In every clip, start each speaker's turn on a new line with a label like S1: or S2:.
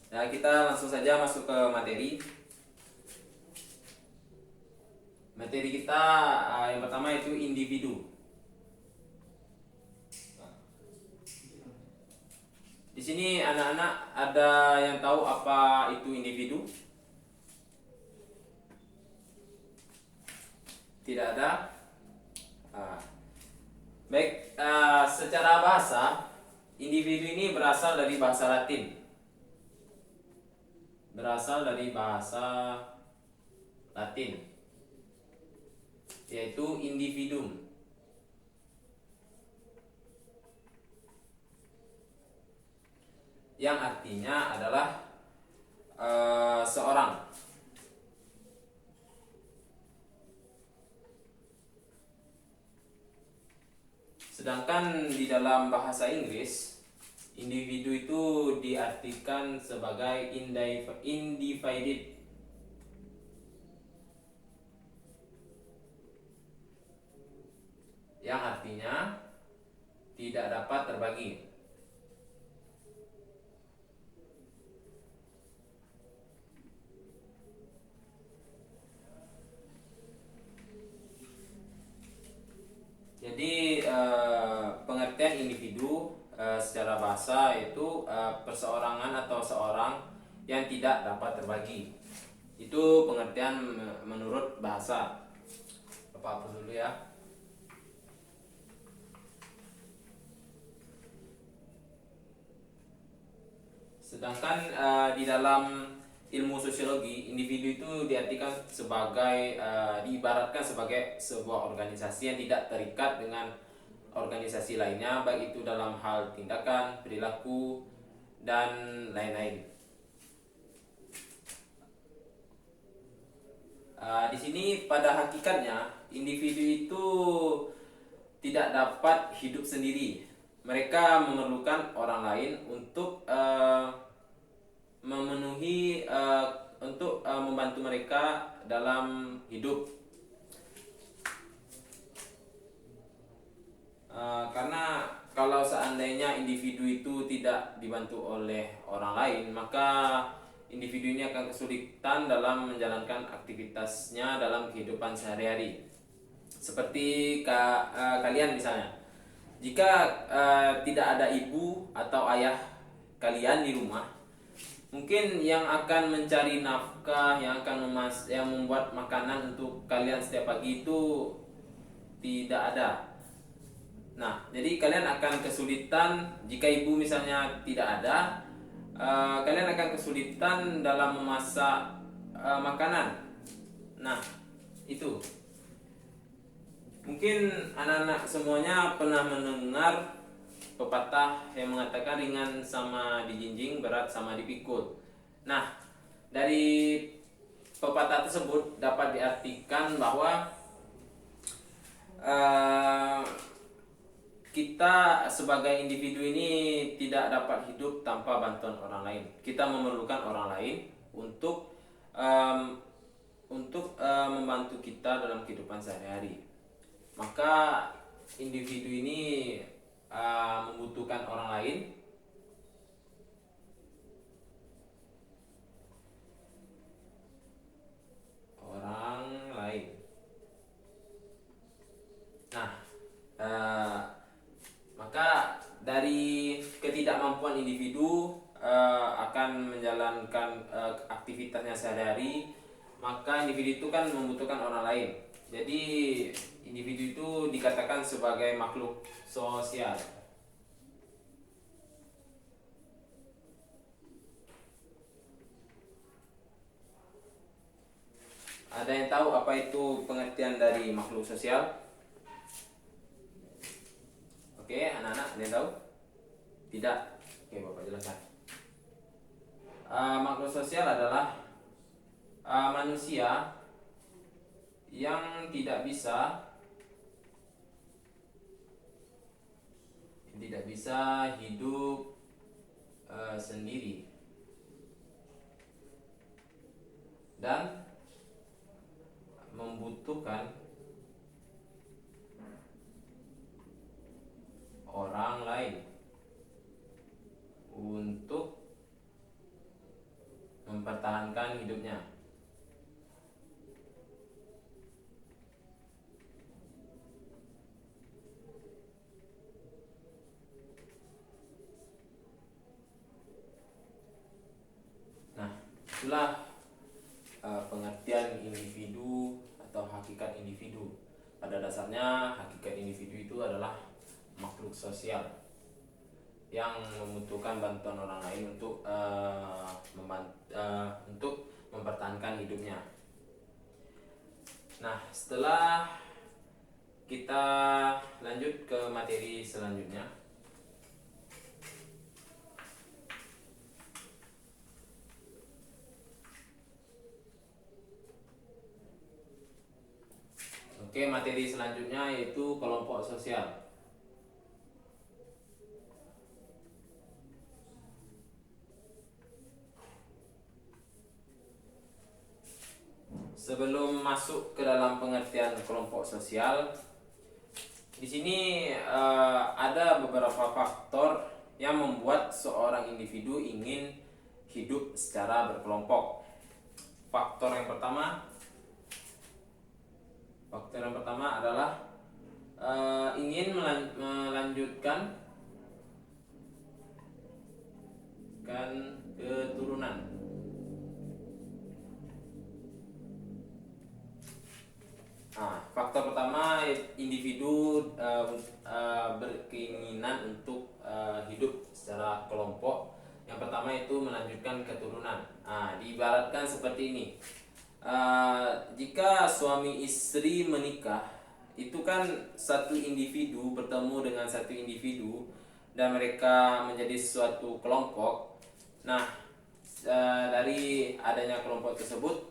S1: Nah, kita langsung saja masuk ke materi. Materi kita yang pertama itu individu. Di sini anak-anak ada yang tahu apa itu individu? Tidak ada? Ah, Baik, secara bahasa, individu ini berasal dari bahasa Latin. Berasal dari bahasa Latin, yaitu individuum. Yang artinya adalah seorang. Sedangkan di dalam bahasa Inggris, individu itu diartikan sebagai individed. Yang artinya tidak dapat terbagi. Jadi pengertian individu secara bahasa itu perseorangan atau seorang yang tidak dapat terbagi. Itu pengertian menurut bahasa. Bapak hapus dulu ya. Sedangkan di dalam ilmu sosiologi, individu itu diartikan sebagai diibaratkan sebagai sebuah organisasi yang tidak terikat dengan organisasi lainnya, baik itu dalam hal tindakan, perilaku, dan lain-lain. Di sini pada hakikatnya individu itu tidak dapat hidup sendiri. Mereka memerlukan orang lain untuk memenuhi untuk membantu mereka dalam hidup. Karena kalau seandainya individu itu tidak dibantu oleh orang lain, maka individu ini akan kesulitan dalam menjalankan aktivitasnya dalam kehidupan sehari-hari. Seperti kalian misalnya, jika tidak ada ibu atau ayah kalian di rumah, mungkin yang akan mencari nafkah, yang membuat makanan untuk kalian setiap pagi itu tidak ada. Nah, jadi kalian akan kesulitan jika ibu misalnya tidak ada, kalian akan kesulitan dalam memasak makanan. Nah, itu. Mungkin anak-anak semuanya pernah mendengar pepatah yang mengatakan ringan sama dijinjing, berat sama dipikul. Nah, dari pepatah tersebut dapat diartikan bahwa eh, kita sebagai individu ini tidak dapat hidup tanpa bantuan orang lain. Kita memerlukan orang lain untuk membantu kita dalam kehidupan sehari-hari. Maka individu ini membutuhkan orang lain. Orang lain. Nah, maka dari ketidakmampuan individu akan menjalankan aktivitasnya sehari-hari, maka individu itu kan membutuhkan orang lain. Jadi individu itu dikatakan sebagai makhluk sosial. Ada yang tahu apa itu pengertian dari makhluk sosial? Oke, anak-anak ada yang tahu? Tidak? Oke, Bapak jelaskan. Makhluk sosial adalah manusia yang tidak bisa hidup sendiri dan membutuhkan orang lain untuk kehidupan hidupnya. Nah, itulah pengertian individu atau hakikat individu. Pada dasarnya hakikat individu itu adalah makhluk sosial yang membutuhkan bantuan orang lain untuk mempertahankan hidupnya. Nah, setelah kita lanjut ke materi selanjutnya. Oke, materi selanjutnya yaitu kelompok sosial. Sebelum masuk ke dalam pengertian kelompok sosial, di sini ada beberapa faktor yang membuat seorang individu ingin hidup secara berkelompok. Faktor yang pertama adalah ingin melanjutkan keturunan. Nah, faktor pertama, individu berkeinginan untuk hidup secara kelompok. Yang pertama itu melanjutkan keturunan. Nah, diibaratkan seperti ini. Jika suami istri menikah, itu kan satu individu bertemu dengan satu individu dan mereka menjadi suatu kelompok. Nah, dari adanya kelompok tersebut,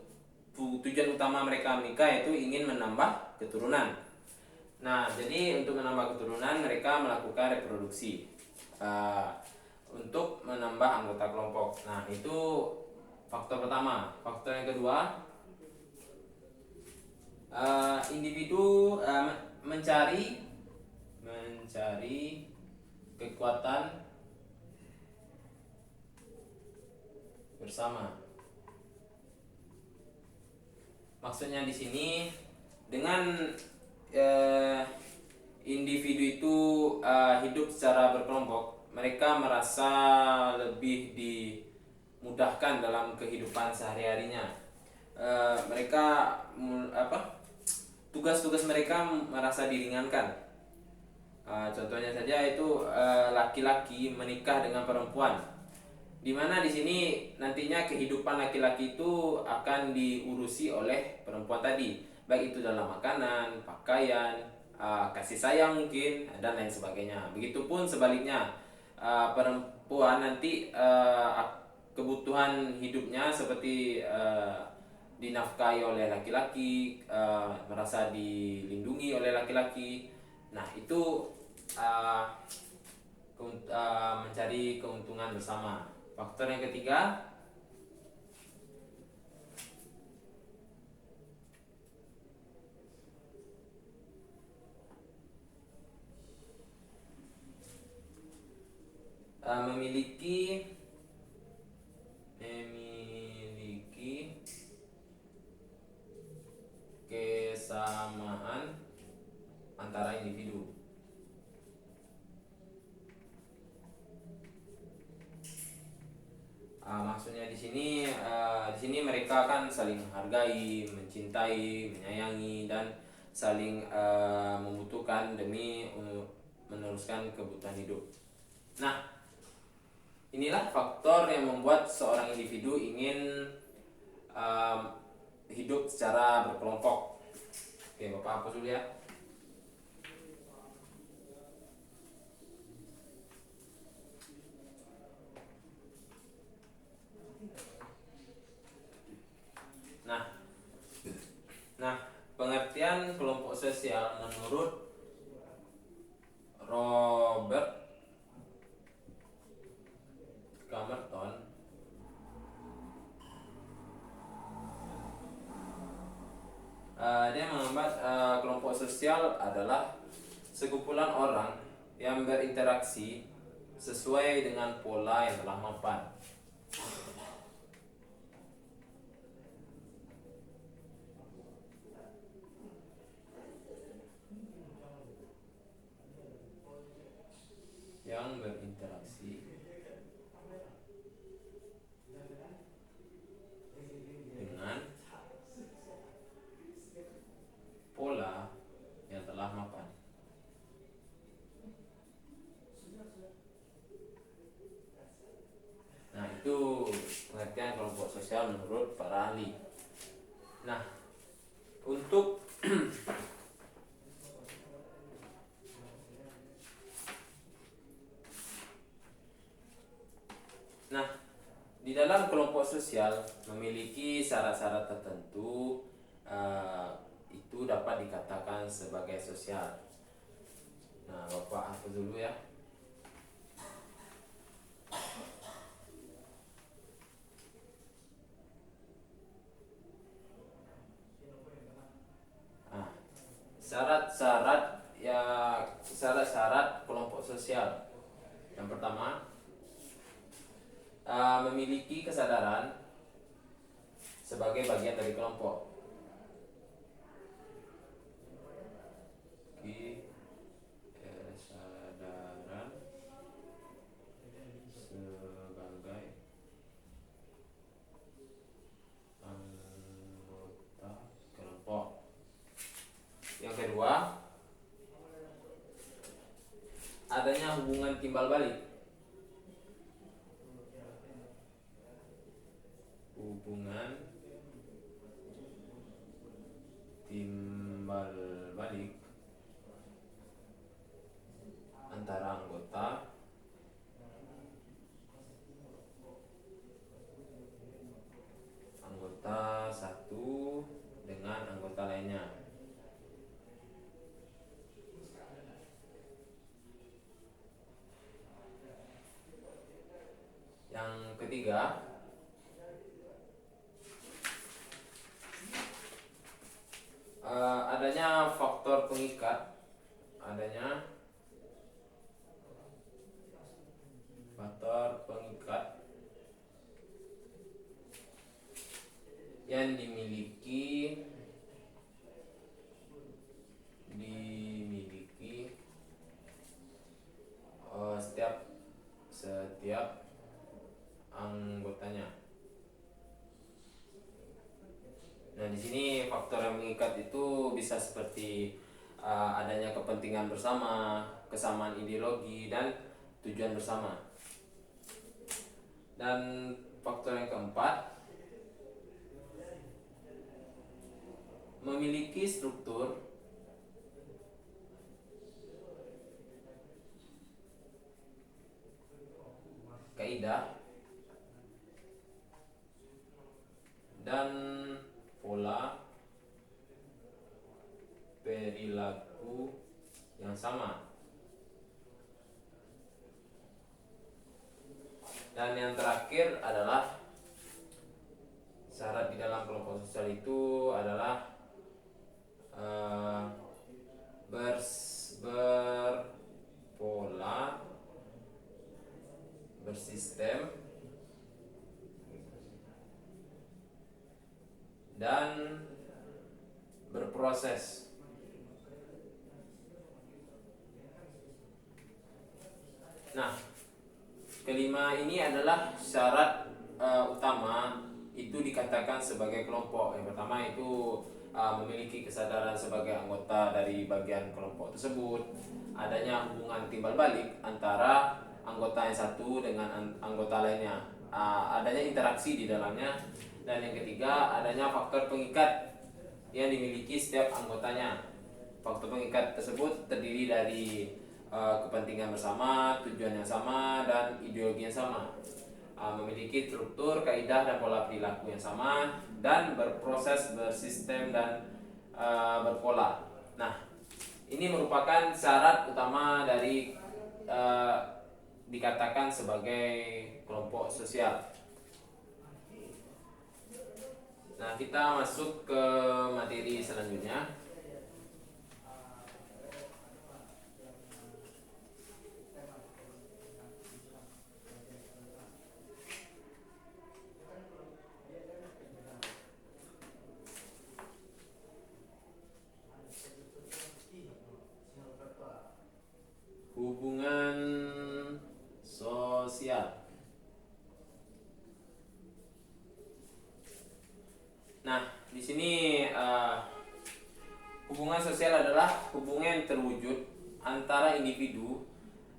S1: tujuan utama mereka menikah itu ingin menambah keturunan. Nah, jadi untuk menambah keturunan mereka melakukan reproduksi untuk menambah anggota kelompok. Nah, itu faktor pertama. Faktor yang kedua, individu mencari kekuatan bersama. Maksudnya di sini dengan individu itu hidup secara berkelompok, mereka merasa lebih dimudahkan dalam kehidupan sehari-harinya. Mereka tugas-tugas mereka merasa diringankan. Contohnya saja itu laki-laki menikah dengan perempuan, di mana di sini nantinya kehidupan laki-laki itu akan diurusi oleh perempuan tadi, baik itu dalam makanan, pakaian, kasih sayang mungkin, dan lain sebagainya. Begitupun sebaliknya, perempuan nanti kebutuhan hidupnya seperti dinafkahi oleh laki-laki, merasa dilindungi oleh laki-laki. Nah, itu mencari keuntungan bersama. Faktor yang ketiga, memiliki kesamaan antara individu. Maksudnya di sini mereka kan saling menghargai, mencintai, menyayangi, dan saling membutuhkan demi meneruskan kebutuhan hidup. Nah, inilah faktor yang membuat seorang individu ingin hidup secara berkelompok. Oke, Bapak hapus dulu ya. Nah, pengertian kelompok sosial menurut Robert Camerton dia menggambar kelompok sosial adalah sekumpulan orang yang berinteraksi sesuai dengan pola yang telah mapan. menurut para ahli. Nah, untuk nah, di dalam kelompok sosial memiliki syarat-syarat tertentu, itu dapat dikatakan sebagai sosial. Nah, Bapak hapus dulu ya. Nah, syarat-syarat kelompok sosial. Yang pertama, memiliki kesadaran sebagai bagian dari kelompok. Kesadaran sebagai anggota kelompok. Yang kedua, adanya hubungan timbal balik. Hubungan timbal balik antara anggota satu dengan anggota lainnya. Yang ketiga, adanya faktor pengikat, yang dimiliki setiap anggotanya. Nah, di sini faktor yang mengikat itu bisa seperti adanya kepentingan bersama, kesamaan ideologi, dan tujuan bersama. Dan faktor yang keempat, memiliki struktur kaidah dan pola perilaku yang sama. Dan yang terakhir adalah syarat di dalam kelompok sosial itu adalah berpola, bersistem, dan berproses. Nah, kelima ini adalah syarat utama itu dikatakan sebagai kelompok. Yang pertama itu memiliki kesadaran sebagai anggota dari bagian kelompok tersebut, adanya hubungan timbal balik antara anggota yang satu dengan anggota lainnya, adanya interaksi di dalamnya, dan yang ketiga adanya faktor pengikat yang dimiliki setiap anggotanya. Faktor pengikat tersebut terdiri dari kepentingan bersama, tujuan yang sama, dan ideologi yang sama, memiliki struktur, kaidah, dan pola perilaku yang sama, dan berproses, bersistem, dan berpola. Nah, ini merupakan syarat utama dari dikatakan sebagai kelompok sosial. Nah, kita masuk ke materi selanjutnya. Hubungan sosial. Nah, di sini hubungan sosial adalah hubungan yang terwujud antara individu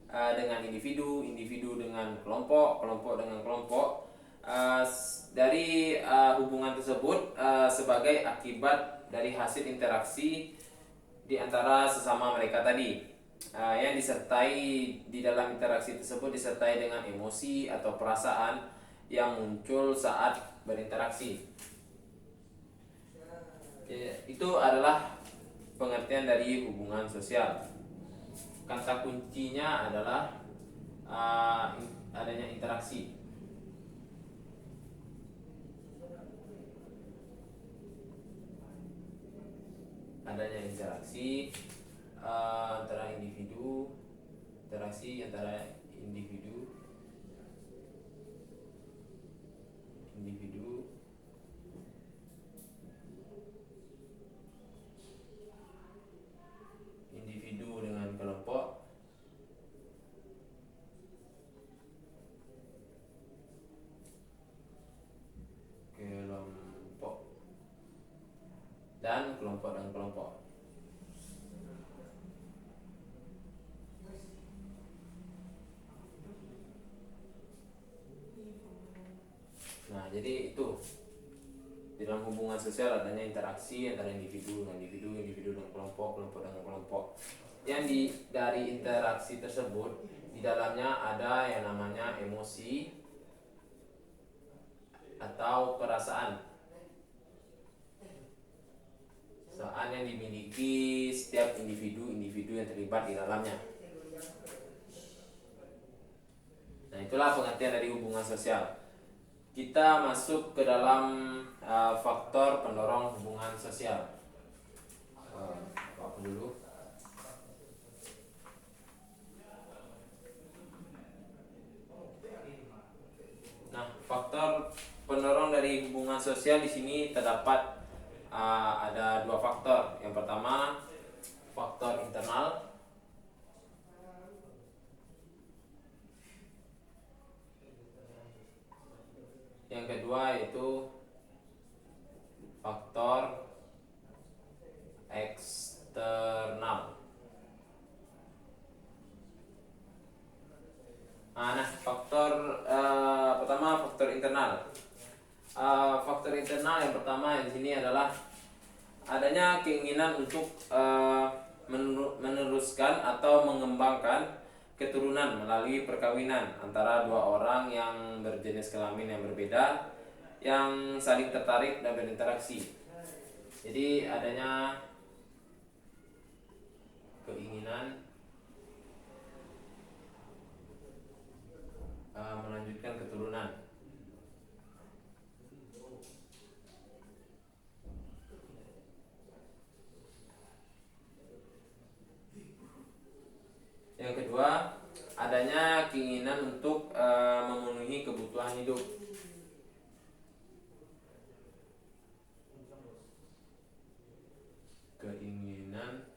S1: dengan individu, individu dengan kelompok, kelompok dengan kelompok, dari hubungan tersebut sebagai akibat dari hasil interaksi di antara sesama mereka tadi, yang disertai di dalam interaksi tersebut disertai dengan emosi atau perasaan yang muncul saat berinteraksi. Itu adalah pengertian dari hubungan sosial. Kata kuncinya adalah adanya interaksi. Adanya interaksi antara individu, interaksi antara individu, individu dengan kelompok, dan kelompok dan kelompok. Nah, jadi itu di dalam hubungan sosial adanya interaksi antara individu dengan individu, individu dengan kelompok, kelompok dengan kelompok. Yang dari interaksi tersebut di dalamnya ada yang namanya emosi atau perasaan yang dimiliki setiap individu yang terlibat di dalamnya. Nah, itulah pengertian dari hubungan sosial. Kita masuk ke dalam faktor pendorong hubungan sosial. Apa dulu? Nah, faktor pendorong dari hubungan sosial di sini terdapat ada dua faktor. Yang pertama, faktor internal. Yang kedua yaitu faktor eksternal. Nah, faktor pertama, faktor internal. Faktor internal yang pertama di sini adalah adanya keinginan untuk meneruskan atau mengembangkan keturunan melalui perkawinan antara dua orang yang berjenis kelamin yang berbeda, yang saling tertarik dan berinteraksi. Jadi adanya keinginan melanjutkan keturunan. Yang kedua, adanya keinginan untuk memenuhi kebutuhan hidup. Keinginan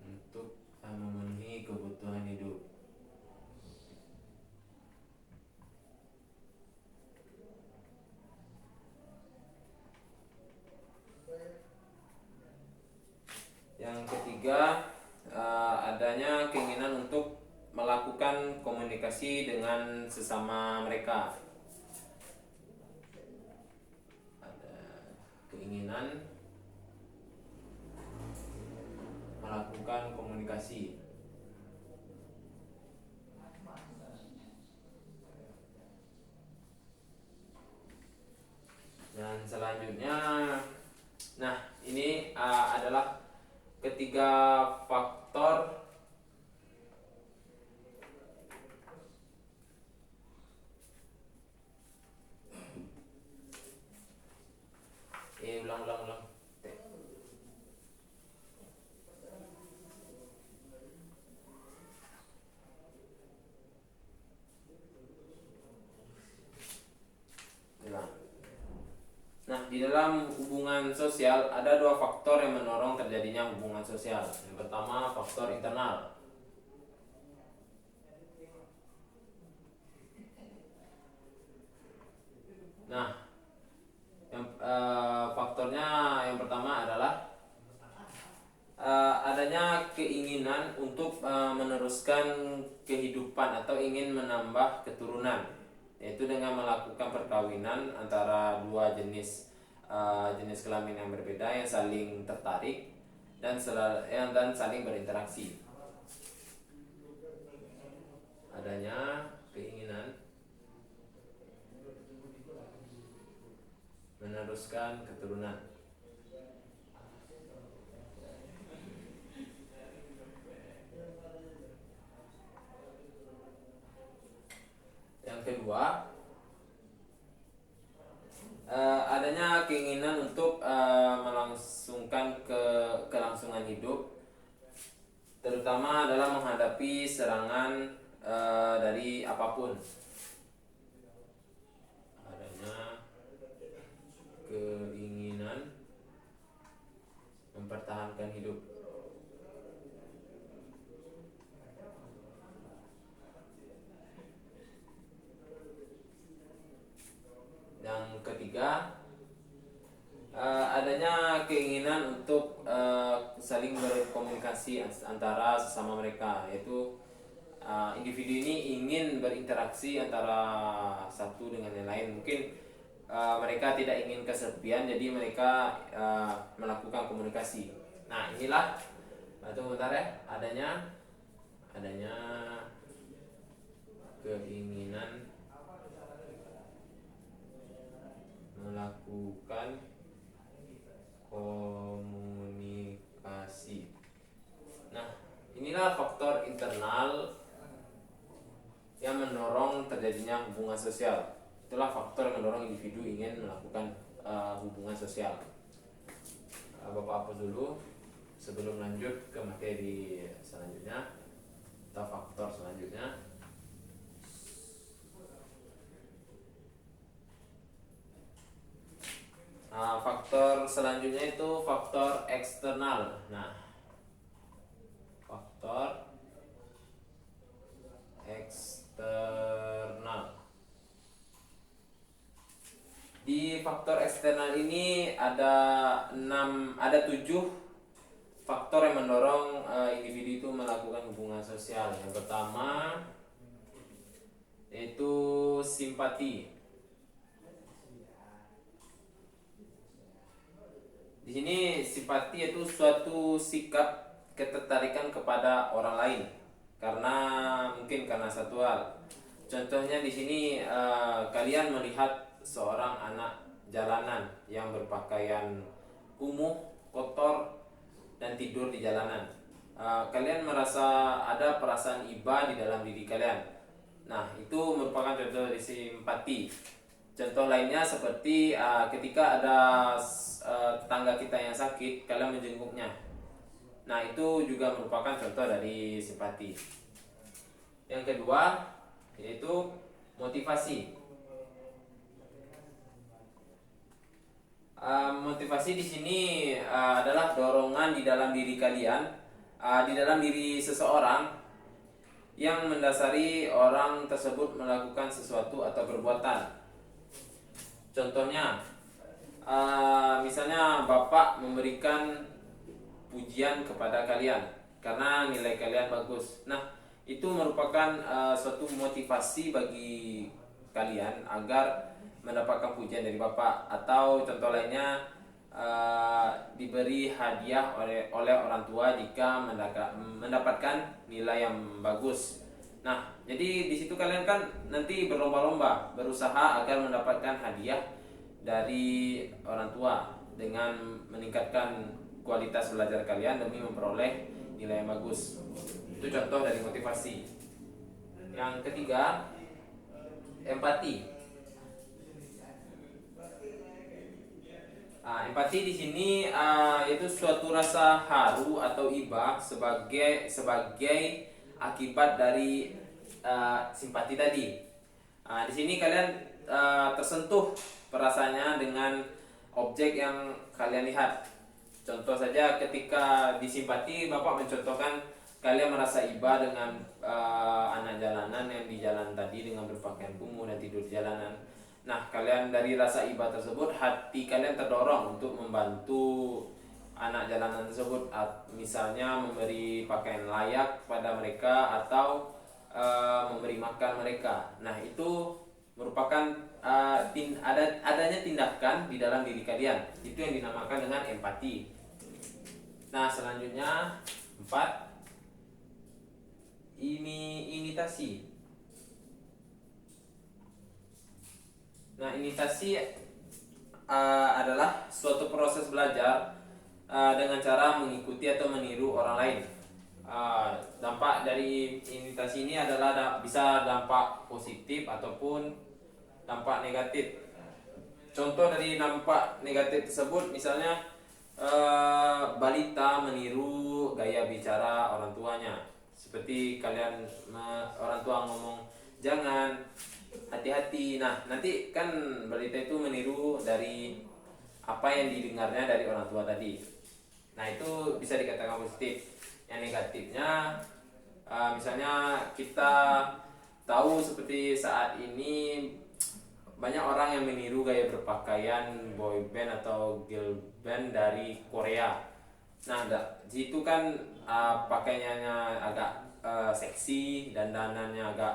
S1: untuk memenuhi kebutuhan hidup. Yang ketiga, adanya keinginan untuk melakukan komunikasi dengan sesama mereka. Ada keinginan melakukan komunikasi. Dan selanjutnya, nah ini adalah ketiga faktor ulang. Nah, di dalam hubungan sosial ada dua faktor yang mendorong terjadinya hubungan sosial. Yang pertama, faktor internal. Nah, faktornya yang pertama adalah adanya keinginan untuk meneruskan kehidupan atau ingin menambah keturunan. yaitu dengan melakukan perkawinan antara dua jenis kelamin yang berbeda yang saling tertarik dan saling berinteraksi. Adanya keinginan meneruskan keturunan. Yang kedua, adanya keinginan untuk melangsungkan kelangsungan hidup, terutama dalam menghadapi serangan dari apapun. Adanya keinginan mempertahankan hidup. Yang ketiga, adanya keinginan untuk saling berkomunikasi antara sesama mereka, yaitu individu ini ingin berinteraksi antara satu dengan yang lain. Mungkin mereka tidak ingin kesepian, jadi mereka melakukan komunikasi. Nah, inilah tunggu bentar ya, adanya keinginan melakukan komunikasi. Nah, inilah faktor internal yang mendorong terjadinya hubungan sosial. Itulah faktor yang mendorong individu ingin melakukan hubungan sosial. Bapak hapus dulu sebelum lanjut ke materi selanjutnya atau faktor selanjutnya. Faktor selanjutnya itu faktor eksternal. Nah, faktor eksternal. Di faktor eksternal ini ada 7 faktor yang mendorong individu itu melakukan hubungan sosial. Yang pertama yaitu simpati. Di sini simpati yaitu suatu sikap ketertarikan kepada orang lain mungkin karena satu hal. Contohnya di sini kalian melihat seorang anak jalanan yang berpakaian kumuh, kotor dan tidur di jalanan. Kalian merasa ada perasaan iba di dalam diri kalian. Nah, itu merupakan contoh dari simpati. Contoh lainnya seperti ketika ada tetangga kita yang sakit, kalian menjenguknya. Nah, itu juga merupakan contoh dari simpati. Yang kedua yaitu motivasi. Motivasi di sini adalah dorongan di dalam diri kalian, di dalam diri seseorang yang mendasari orang tersebut melakukan sesuatu atau perbuatan. Contohnya, misalnya Bapak memberikan pujian kepada kalian karena nilai kalian bagus. Nah, itu merupakan suatu motivasi bagi kalian agar mendapatkan pujian dari Bapak. Atau contoh lainnya, diberi hadiah oleh orang tua jika mendapatkan nilai yang bagus. Nah, jadi di situ kalian kan nanti berlomba-lomba berusaha agar mendapatkan hadiah dari orang tua dengan meningkatkan kualitas belajar kalian demi memperoleh nilai yang bagus. Itu contoh dari motivasi. Yang ketiga, empati. Empati di sini itu suatu rasa haru atau iba sebagai akibat dari simpati tadi. Di sini kalian tersentuh perasaannya dengan objek yang kalian lihat. Contoh saja ketika di simpati, Bapak mencontohkan kalian merasa iba dengan anak jalanan yang di jalan tadi dengan berpakaian kumuh dan tidur di jalanan. Nah, kalian dari rasa iba tersebut, hati kalian terdorong untuk membantu anak jalanan tersebut, misalnya memberi pakaian layak pada mereka atau memberi makan mereka. Nah, itu merupakan adanya tindakan di dalam diri kalian. Itu yang dinamakan dengan empati. Nah, selanjutnya 4, imitasi. Nah, imitasi adalah suatu proses belajar dengan cara mengikuti atau meniru orang lain. Dampak dari imitasi ini adalah bisa dampak positif ataupun dampak negatif. Contoh dari dampak negatif tersebut misalnya balita meniru gaya bicara orang tuanya. Seperti kalian orang tua ngomong jangan, hati-hati. Nah, nanti kan balita itu meniru dari apa yang didengarnya dari orang tua tadi. Nah, itu bisa dikatakan positif. Yang negatifnya misalnya kita tahu seperti saat ini banyak orang yang meniru gaya berpakaian boy band atau girl band dari Korea. Nah, di situ kan pakaiannya agak seksi dan danannya agak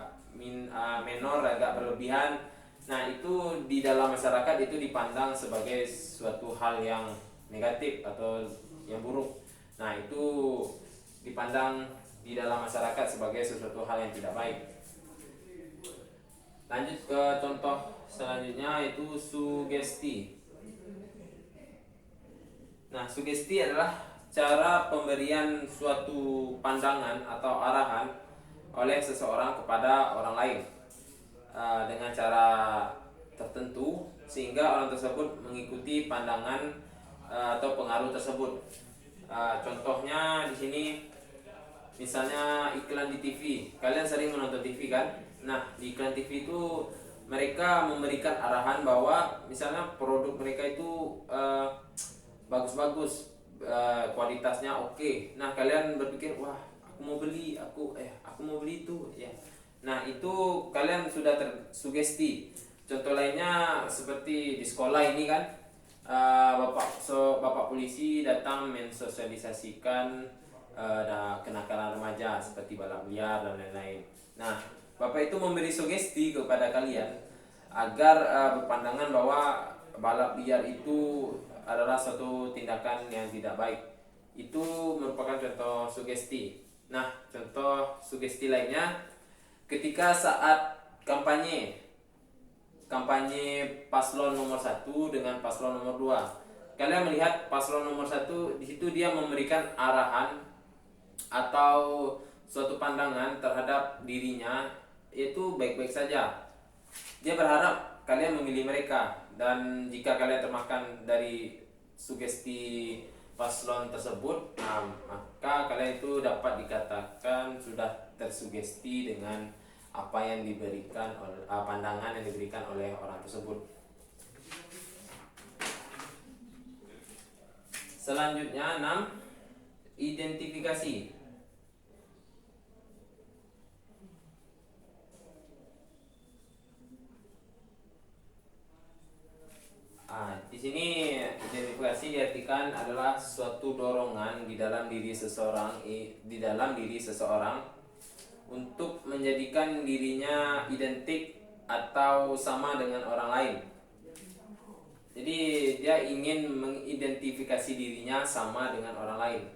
S1: menor, agak berlebihan. Nah, itu di dalam masyarakat itu dipandang sebagai suatu hal yang negatif atau yang buruk. Nah, itu dipandang di dalam masyarakat sebagai sesuatu hal yang tidak baik. Lanjut ke contoh selanjutnya, yaitu sugesti. Nah, sugesti adalah cara pemberian suatu pandangan atau arahan oleh seseorang kepada orang lain dengan cara tertentu sehingga orang tersebut mengikuti pandangan atau pengaruh tersebut. Contohnya di sini misalnya iklan di TV. Kalian sering menonton TV kan? Nah, di iklan TV itu mereka memberikan arahan bahwa misalnya produk mereka itu bagus-bagus, kualitasnya oke. Nah, kalian berpikir, wah, aku mau beli itu ya. Nah, itu kalian sudah tersugesti. Contoh lainnya seperti di sekolah ini kan, bapak polisi datang mensosialisasikan kenakalan remaja seperti balap liar dan lain-lain. Nah, bapak itu memberi sugesti kepada kalian agar berpandangan bahwa balap liar itu adalah suatu tindakan yang tidak baik. Itu merupakan contoh sugesti. Nah, contoh sugesti lainnya ketika saat kampanye paslon nomor 1 dengan paslon nomor 2. Kalian melihat paslon nomor 1 di situ dia memberikan arahan atau suatu pandangan terhadap dirinya itu baik-baik saja. Dia berharap kalian memilih mereka, dan jika kalian termakan dari sugesti paslon tersebut, maka kalian itu dapat dikatakan sudah tersugesti dengan apa yang diberikan oleh pandangan yang diberikan oleh orang tersebut. Selanjutnya 6, identifikasi. Di sini identifikasi diartikan adalah suatu dorongan di dalam diri seseorang untuk menjadikan dirinya identik atau sama dengan orang lain. Jadi dia ingin mengidentifikasi dirinya sama dengan orang lain.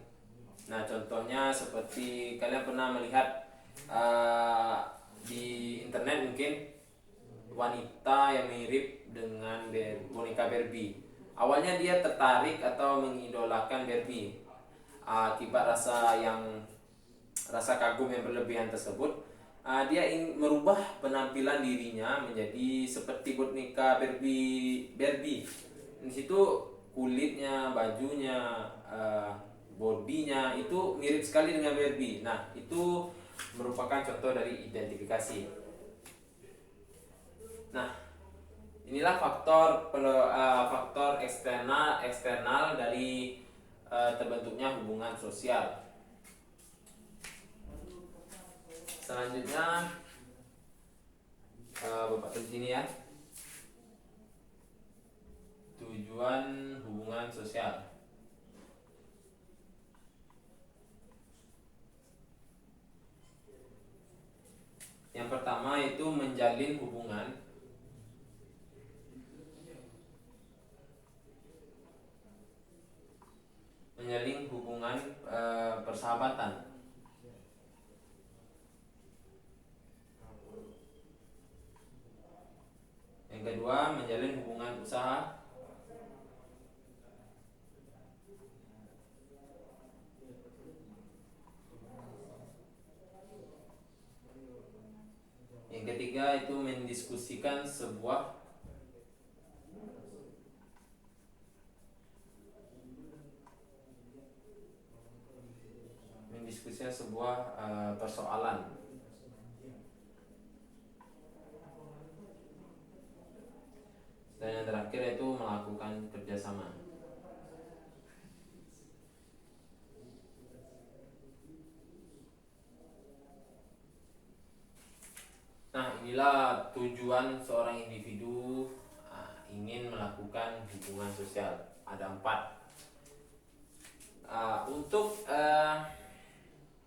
S1: Nah, contohnya seperti kalian pernah melihat di internet mungkin wanita yang mirip dengan boneka Barbie. Awalnya dia tertarik atau mengidolakan Barbie. Akibat rasa kagum yang berlebihan tersebut, dia ingin merubah penampilan dirinya menjadi seperti boneka Barbie. Di situ kulitnya, bajunya, bodinya itu mirip sekali dengan Barbie. Nah, itu merupakan contoh dari identifikasi. Nah, inilah faktor eksternal dari terbentuknya hubungan sosial. Selanjutnya Bapak tulis ini ya. Tujuan hubungan sosial. Yang pertama itu menjalin hubungan menjalin hubungan persahabatan. Yang kedua, menjalin hubungan usaha. Yang ketiga itu mendiskusikan sebuah persoalan. Dan yang terakhir itu melakukan kerjasama. Nah, inilah tujuan seorang individu ingin melakukan hubungan sosial. Ada 4. Untuk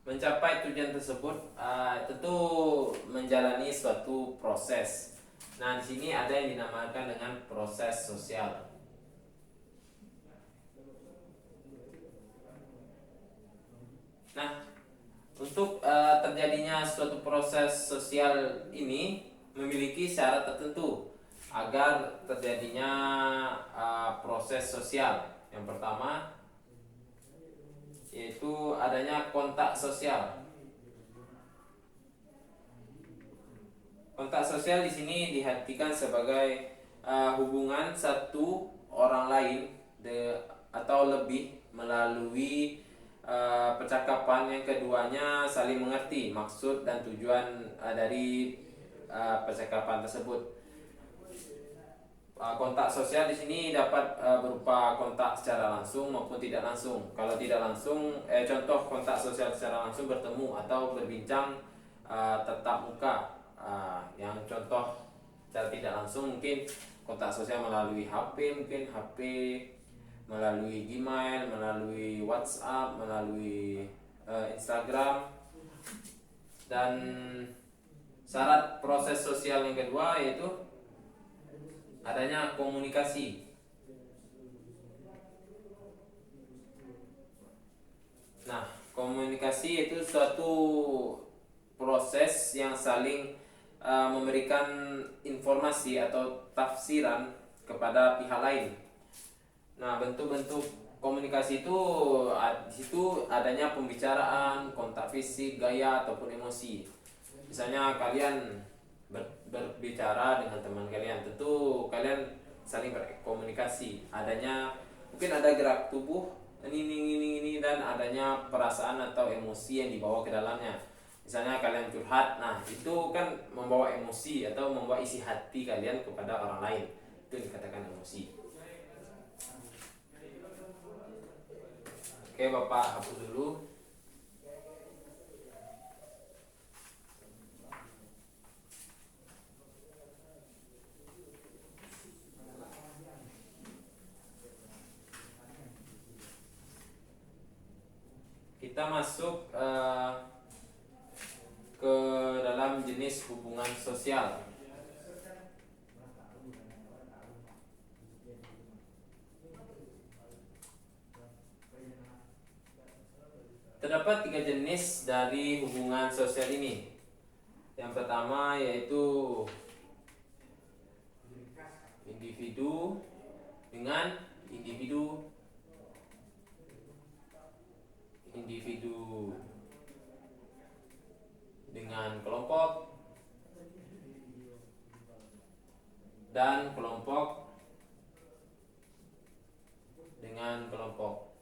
S1: mencapai tujuan tersebut tentu menjalani suatu proses. Nah, di sini ada yang dinamakan dengan proses sosial. Nah, untuk terjadinya suatu proses sosial ini memiliki syarat tertentu agar terjadinya proses sosial. Yang pertama yaitu adanya kontak sosial. Kontak sosial di sini diartikan sebagai hubungan satu orang lain atau lebih melalui percakapan yang keduanya saling mengerti maksud dan tujuan dari percakapan tersebut. Kontak sosial di sini dapat berupa kontak secara langsung maupun tidak langsung. Kalau tidak langsung, contoh kontak sosial secara langsung bertemu atau berbincang tatap muka. Yang contoh secara tidak langsung mungkin kontak sosial melalui HP, melalui Gmail, melalui WhatsApp, melalui Instagram. Dan syarat proses sosial yang kedua yaitu adanya komunikasi. Nah, komunikasi itu suatu proses yang saling memberikan informasi atau tafsiran kepada pihak lain. Nah, bentuk-bentuk komunikasi itu di situ adanya pembicaraan, kontak fisik, gaya ataupun emosi. Misalnya kalian berbicara dengan teman kalian, tentu kalian saling berkomunikasi. Adanya mungkin ada gerak tubuh ini dan adanya perasaan atau emosi yang dibawa ke dalamnya. Misalnya kalian curhat, nah itu kan membawa emosi atau membawa isi hati kalian kepada orang lain. Itu dikatakan emosi. Oke, Bapak hapus dulu. Kita masuk ke dalam jenis hubungan sosial. Terdapat 3 jenis dari hubungan sosial ini. Yang pertama yaitu individu dengan individu, individu dengan kelompok, dan kelompok dengan kelompok.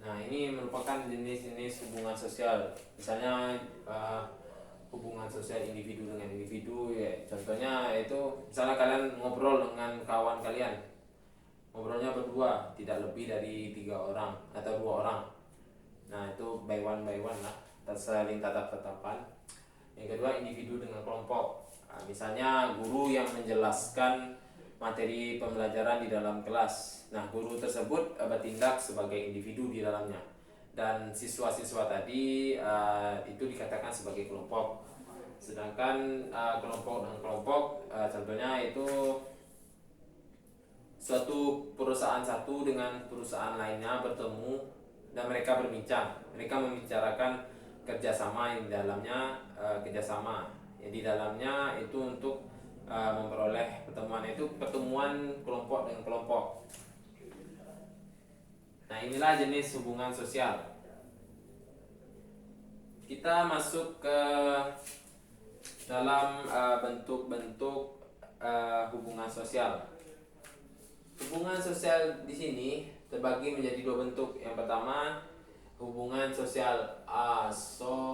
S1: Nah, ini merupakan jenis-jenis hubungan sosial. Misalnya hubungan sosial individu dengan individu, ya contohnya itu misalnya kalian ngobrol dengan kawan kalian, ngobrolnya berdua, tidak lebih dari 3 orang atau 2 orang. Nah, itu by one lah, saling tatap-tatapan. Yang kedua, individu dengan kelompok. Nah, misalnya guru yang menjelaskan materi pembelajaran di dalam kelas. Nah, guru tersebut bertindak sebagai individu di dalamnya, dan siswa-siswa tadi itu dikatakan sebagai kelompok. Sedangkan kelompok dengan kelompok, contohnya itu suatu perusahaan satu dengan perusahaan lainnya bertemu dan mereka berbincang. Mereka membicarakan kerjasama yang di dalamnya kerjasama. Yang di dalamnya itu untuk memperoleh pertemuan kelompok dengan kelompok. Nah, inilah jenis hubungan sosial. Kita masuk ke dalam bentuk-bentuk hubungan sosial. Hubungan sosial di sini terbagi menjadi dua bentuk. Yang pertama, hubungan sosial asosiatif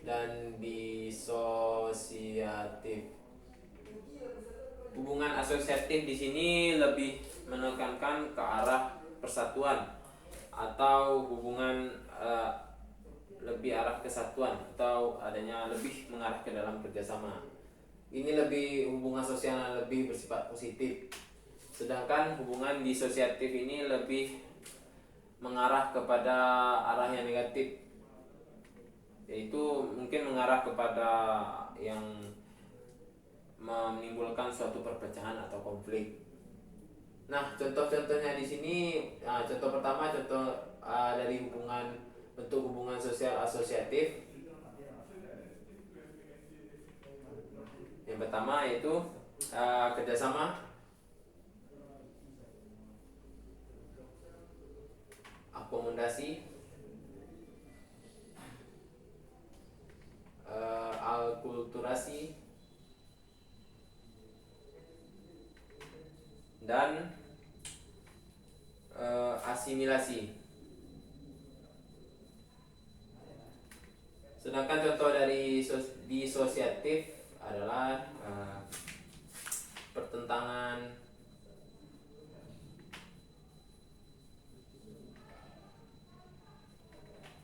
S1: dan disosiatif. Hubungan asosiatif di sini lebih menekankan ke arah persatuan atau hubungan lebih arah kesatuan atau adanya lebih mengarah ke dalam kerjasama. Ini lebih hubungan sosial yang lebih bersifat positif. Sedangkan hubungan disosiatif ini lebih mengarah kepada arah yang negatif, yaitu mungkin mengarah kepada yang menimbulkan suatu perpecahan atau konflik. Nah, contoh-contohnya di sini, contoh pertama dari bentuk hubungan sosial asosiatif. Yang pertama yaitu kerjasama, akomodasi, alkulturasi, dan asimilasi. Sedangkan contoh dari disosiatif adalah pertentangan,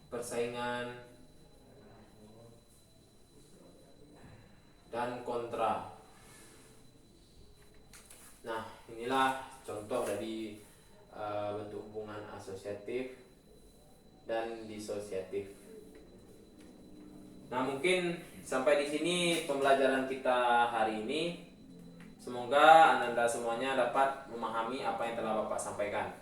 S1: persaingan, dan kontra. Nah, inilah contoh dari bentuk hubungan asosiatif dan disosiatif. Nah, mungkin sampai di sini pembelajaran kita hari ini. Semoga Ananda semuanya dapat memahami apa yang telah Bapak sampaikan.